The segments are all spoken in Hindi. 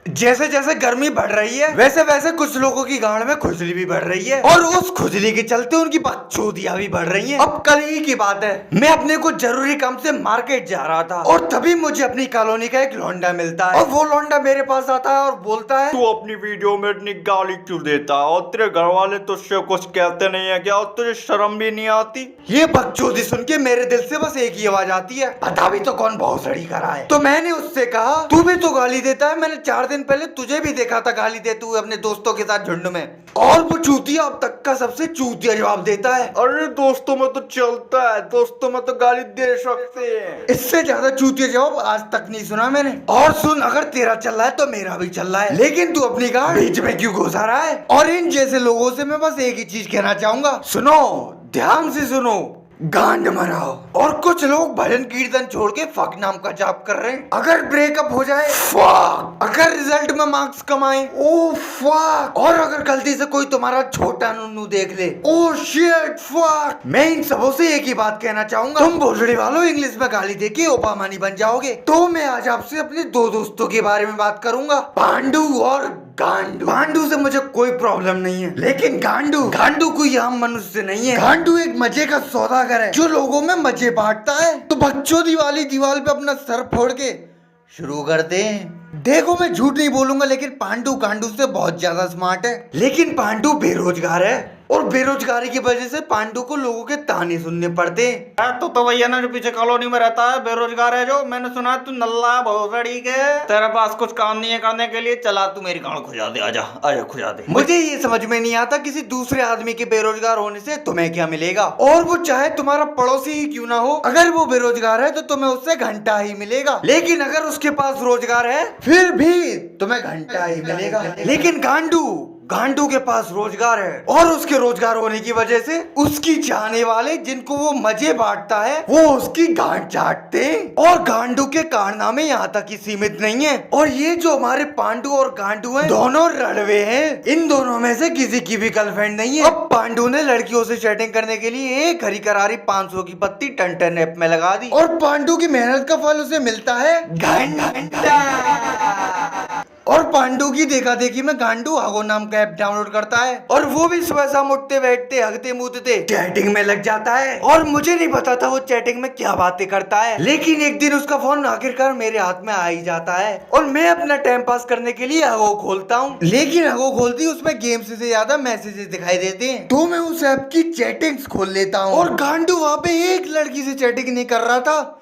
जैसे जैसे गर्मी बढ़ रही है वैसे वैसे कुछ लोगों की गांड में खुजली भी बढ़ रही है और उस खुजली के चलते उनकी बकचोदियां भी बढ़ रही हैं। अब कल ही की बात है, मैं अपने कुछ जरूरी काम से मार्केट जा रहा था और तभी मुझे अपनी कॉलोनी का एक लौंडा मिलता है और वो लौंडा मेरे पास आता है और बोलता है, तू अपनी वीडियो में इतनी गाली क्यों देता है और तेरे घर वाले तुझसे कुछ कहते नहीं है क्या और तुझे शर्म भी नहीं आती? ये बकचोदी सुन के मेरे दिल से बस एक ही आवाज आती है, बता भी तो कौन भौसड़ी करा है। तो मैंने उससे कहा, तू भी तो गाली देता है, मैंने 4 दिन पहले तुझे भी देखा था गाली देते हुए अपने दोस्तों के साथ झुंड में। और वो चूतिया अब तक का सबसे चूतिया जवाब देता है, अरे दोस्तों में तो चलता है, दोस्तों में तो गाली दे सकते हैं। इससे ज्यादा चूतिया जवाब आज तक नहीं सुना मैंने। और सुन, अगर तेरा चल रहा है तो मेरा भी चल रहा है, लेकिन तू अपनी गाड़ बीच में क्यों घुसा रहा है? और इन जैसे लोगों से मैं बस एक ही चीज कहना चाहूंगा, सुनो, ध्यान से सुनो, गांड मराओ। और कुछ लोग भजन कीर्तन छोड़ के फक नाम का जाप कर रहे हैं। अगर ब्रेकअप हो जाए फक, अगर रिजल्ट में मार्क्स कमाए ओ फक, और अगर गलती से कोई तुम्हारा छोटा नुन्नू देख ले ओ शिट फक। मैं इन सबों से एक ही बात कहना चाहूंगा, तुम भोसड़ी वालों इंग्लिश में गाली देके ओबामानी बन जाओगे। तो मैं आज आपसे अपने 2 दोस्तों के बारे में बात करूंगा, पांडु और गांडू। पांडु से मुझे कोई प्रॉब्लम नहीं है, लेकिन गांडू कोई आम मनुष्य नहीं है। गांडू एक मजे का सौदागर है जो लोगों में मजे बांटता है। तो बकचोदी वाली दीवार पे अपना सर फोड़ के शुरू करते हैं। देखो, मैं झूठ नहीं बोलूंगा, लेकिन पांडु गांडू से बहुत ज्यादा स्मार्ट है। लेकिन पांडु बेरोजगार है और बेरोजगारी की वजह से पांडु को लोगों के ताने सुनने पड़ते हैं। तो भैया ना जो पीछे कॉलोनी में रहता है बेरोजगार है जो, मैंने सुना तू नल्ला भोसड़ी के, तेरे पास कुछ काम नहीं है करने के लिए, चला तू मेरी गांड खुजा दे, आजा आजा खुजा दे। मुझे ये समझ में नहीं आता किसी दूसरे आदमी के बेरोजगार होने से तुम्हें क्या मिलेगा, और वो चाहे तुम्हारा पड़ोसी ही क्यों ना हो। अगर वो बेरोजगार है तो तुम्हें उससे घंटा ही मिलेगा, लेकिन अगर उसके पास रोजगार है फिर भी तुम्हें घंटा ही मिलेगा। लेकिन गांडू के पास रोजगार है और उसके रोजगार होने की वजह से उसकी चाहने वाले जिनको वो मजे बांटता है वो उसकी गांड चाटते हैं। और गांडू के कारनामे यहाँ तक ही सीमित नहीं है। और ये जो हमारे पांडु और गांडू हैं, दोनों रड़वे हैं। इन दोनों में से किसी की भी गर्लफ्रेंड नहीं है। अब पांडु ने लड़कियों से चैटिंग करने के लिए एक हरी करारी 500 की पत्ती टन ऐप में लगा दी और पांडु की मेहनत का फल उसे मिलता है घंटा। और पांडु की देखा देखी में गांडू हागो नाम का ऐप डाउनलोड करता है और वो भी सुबह शाम उठते बैठते हगते मूतते चैटिंग में लग जाता है। और मुझे नहीं पता था वो चैटिंग में क्या बातें करता है, लेकिन एक दिन उसका फोन आखिरकार मेरे हाथ में आ ही जाता है और मैं अपना टाइम पास करने के लिए हगो खोलता हूँ। लेकिन हगो खोलती उसमें गेम से ज्यादा मैसेजेस दिखाई देते हैं, तो मैं उस ऐप की चैटिंग्स खोल लेता हूँ। और गांडू वहाँ पे एक लड़की से चैटिंग नहीं कर रहा था,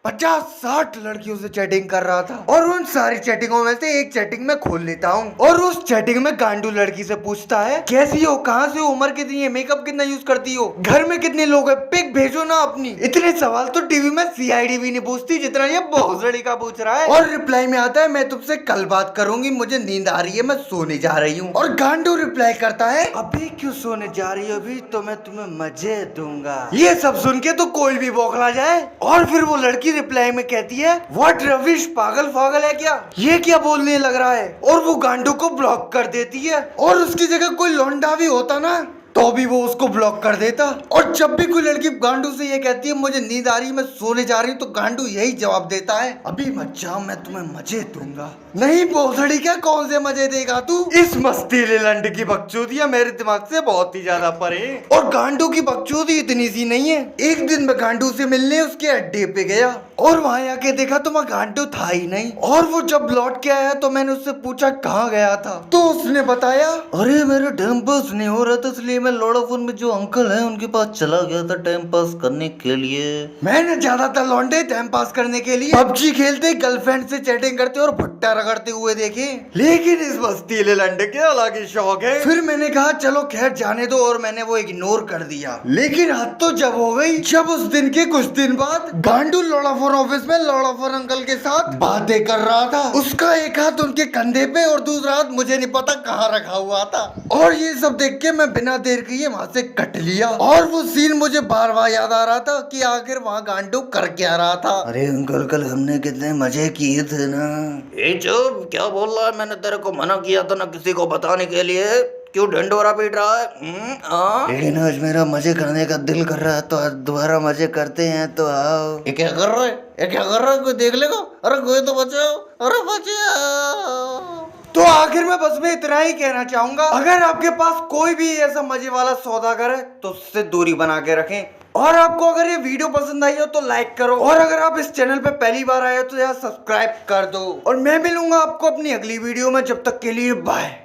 50-60 लड़कियों से चैटिंग कर रहा था। और उन सारी चैटिंगों में से एक चैटिंग में खोल लेता हूँ और उस चैटिंग में गांडू लड़की से पूछता है, कैसी हो, कहाँ से हो, उम्र कितनी है, मेकअप कितना यूज करती हो, घर में कितने लोग हैं, पिक भेजो ना अपनी। इतने सवाल तो टीवी में सीआईडी भी नहीं पूछती जितना ये भोसड़ी का पूछ रहा है। और रिप्लाई में आता है, मैं तुमसे कल बात करूंगी, मुझे नींद आ रही है, मैं सोने जा रही हूँ। और गांडू रिप्लाई करता है, अभी क्यों सोने जा रही हो, अभी तो मैं तुम्हें मजे दूंगा। ये सब सुन के तो कोई भी बौखला जाए। और फिर वो लड़की रिप्लाई में कहती है, व्हाट रविश, पागल है क्या, ये क्या बोलने लग रहा है। और वो गांडू को ब्लॉक कर देती है। और उसकी जगह कोई लौंडा भी होता ना तो भी वो उसको ब्लॉक कर देता। और जब भी कोई लड़की गांडू से ये कहती है मुझे नींद आ रही है, मैं सोने जा रही हूँ, तो गांडू यही जवाब देता है, अभी मत जाओ, मैं तुम्हें मजे दूंगा। नहीं भोसड़ी, क्या कौन से मजे देगा तू? इस मस्ती लंड की बकचोदियां मेरे दिमाग से बहुत ही ज्यादा परे। और गांडू की बकचोदी इतनी सी नहीं है। एक दिन मैं गांडू से मिलने उसके अड्डे पे गया और वहां आके देखा तो वहाँ गांडू था ही नहीं। और वो जब लौट के आया तो मैंने उससे पूछा कहाँ गया था, तो उसने बताया, अरे मेरे टाइम पास नहीं हो रहा था इसलिए मैं लोडाफोन में जो अंकल हैं उनके पास चला गया था टाइम पास करने के लिए। मैंने ज्यादातर लौंडे टाइम पास करने के लिए पबजी खेलते, गर्लफ्रेंड से चैटिंग करते और भुट्टा रगड़ते हुए देखे, लेकिन इस बस्तीले लंडे के अलग ही शौक है। फिर मैंने कहा चलो खैर जाने दो और मैंने वो इग्नोर कर दिया। लेकिन हद तो जब हो गई जब उस दिन के कुछ दिन बाद गांडू लोडाफोन ऑफिस में लोडाफोन अंकल के साथ बातें कर रहा था। उसका एक हाथ उनके कंधे पे और दूसरा हाथ मुझे नहीं पता कहाँ रखा हुआ था। और ये सब देख के मैं बिना देर किए वहाँ से कट लिया। और वो सीन मुझे बार बार याद आ रहा था कि आखिर वहाँ गांडू कर क्या रहा था। अरे अंकल कल हमने कितने मजे किए थे ना। ए चुप, क्या बोल रहा है, मैंने तेरे को मना किया था ना किसी को बताने के लिए, क्यों ढंडोरा पीट रहा है? लेकिन आज मेरा मजे करने का दिल कर रहा है तो आज दोबारा मजे करते हैं, तो आओ। ये क्या कर रहा है, ये क्या कर रहा है, कोई देख लेगा, अरे कोई तो बचाओ, अरे बचाओ। तो आखिर में बस मैं इतना ही कहना चाहूंगा, अगर आपके पास कोई भी ऐसा मजे वाला सौदागर है तो उससे दूरी बना के रखें। और आपको अगर ये वीडियो पसंद आई हो तो लाइक करो, और अगर आप इस चैनल पे पहली बार आए हो तो यार सब्सक्राइब कर दो। और मैं मिलूंगा आपको अपनी अगली वीडियो में, जब तक के लिए बाय।